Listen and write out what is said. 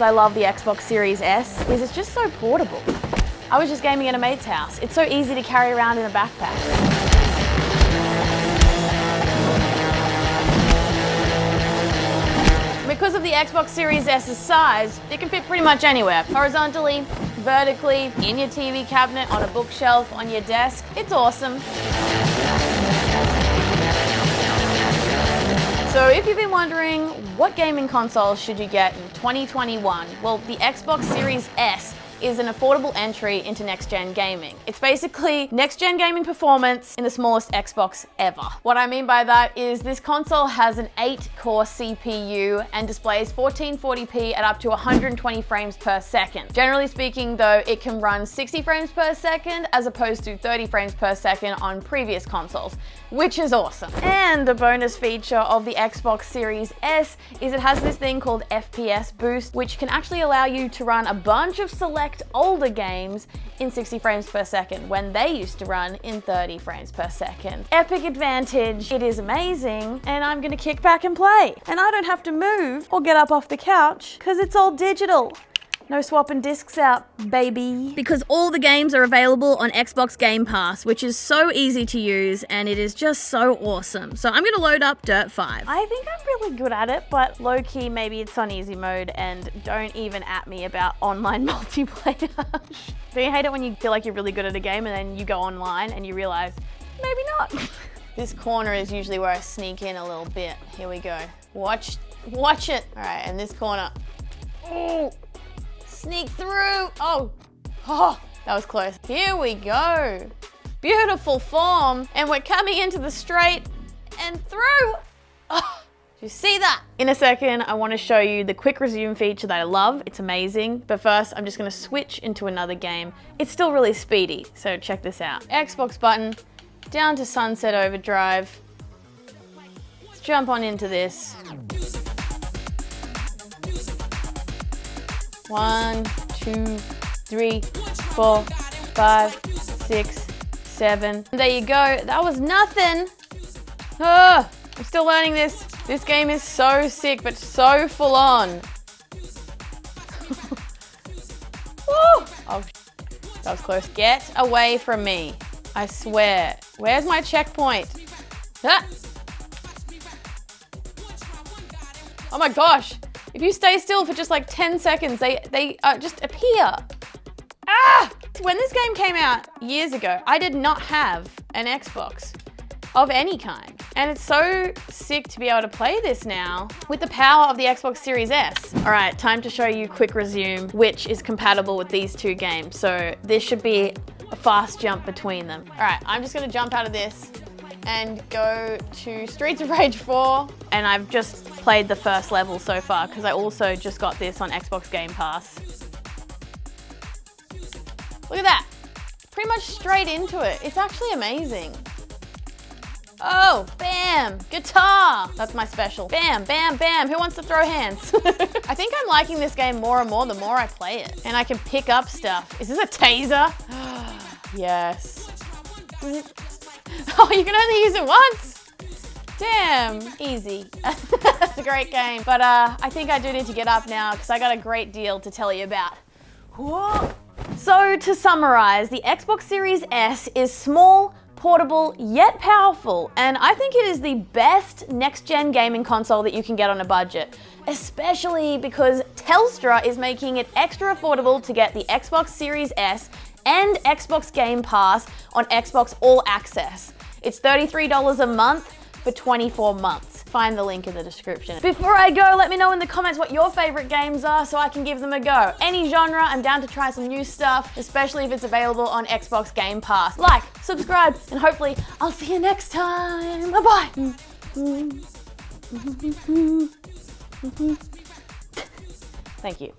I love the Xbox Series S is it's just so portable. I was just gaming at a mate's house. It's so easy to carry around in a backpack. Because of the Xbox Series S's size, it can fit pretty much anywhere. Horizontally, vertically, in your TV cabinet, on a bookshelf, on your desk. It's awesome. So if you've been wondering what gaming console should you get in 2021, well, the Xbox Series S is an affordable entry into next-gen gaming. It's basically next-gen gaming performance in the smallest Xbox ever. What I mean by that is this console has an 8-core CPU and displays 1440p at up to 120 frames per second. Generally speaking though, it can run 60 frames per second as opposed to 30 frames per second on previous consoles, which is awesome. And the bonus feature of the Xbox Series S is it has this thing called Fps Boost, which can actually allow you to run a bunch of select older games in 60 frames per second when they used to run in 30 frames per second. Epic advantage. It is amazing, and I'm gonna kick back and play. And I don't have to move or get up off the couch because it's all digital. No swapping discs out, baby. Because all the games are available on Xbox Game Pass, which is so easy to use and it is just so awesome. So I'm gonna load up Dirt 5. I think I'm really good at it, but low-key maybe it's on easy mode and don't even at me about online multiplayer. Don't you hate it when you feel like you're really good at a game and then you go online and you realize, maybe not. This corner is usually where I sneak in a little bit. Here we go. Watch it. All right, and this corner. Oh. Sneak through. Oh, that was close. Here we go. Beautiful form. And we're coming into the straight and through. Oh, do you see that? In a second, I want to show you the quick resume feature that I love. It's amazing. But first, I'm just going to switch into another game. It's still really speedy, so check this out. Xbox button, down to Sunset Overdrive. Let's jump on into this. 1, 2, 3, 4, 5, 6, 7. There you go. That was nothing. I'm still learning this. This game is so sick, but so full on. Oh, that was close. Get away from me. I swear. Where's my checkpoint? Ah. Oh my gosh. If you stay still for just like 10 seconds, they just appear. Ah! When this game came out years ago, I did not have an Xbox of any kind. And it's so sick to be able to play this now with the power of the Xbox Series S. All right, time to show you Quick Resume, which is compatible with these two games. So this should be a fast jump between them. All right, I'm just gonna jump out of this and go to Streets of Rage 4. And I've just played the first level so far because I also just got this on Xbox Game Pass. Look at that. Pretty much straight into it. It's actually amazing. Oh, bam, guitar. That's my special. Bam, bam, bam. Who wants to throw hands? I think I'm liking this game more and more the more I play it. And I can pick up stuff. Is this a taser? Yes. Oh, you can only use it once? Damn, easy. It's a great game. But I think I do need to get up now because I got a great deal to tell you about. Whoa. So to summarize, the Xbox Series S is small, portable, yet powerful, and I think it is the best next-gen gaming console that you can get on a budget, especially because Telstra is making it extra affordable to get the Xbox Series S and Xbox Game Pass on Xbox All Access. It's $33 a month for 24 months. Find the link in the description. Before I go, let me know in the comments what your favorite games are so I can give them a go. Any genre, I'm down to try some new stuff, especially if it's available on Xbox Game Pass. Like, subscribe, and hopefully I'll see you next time. Bye-bye. Thank you.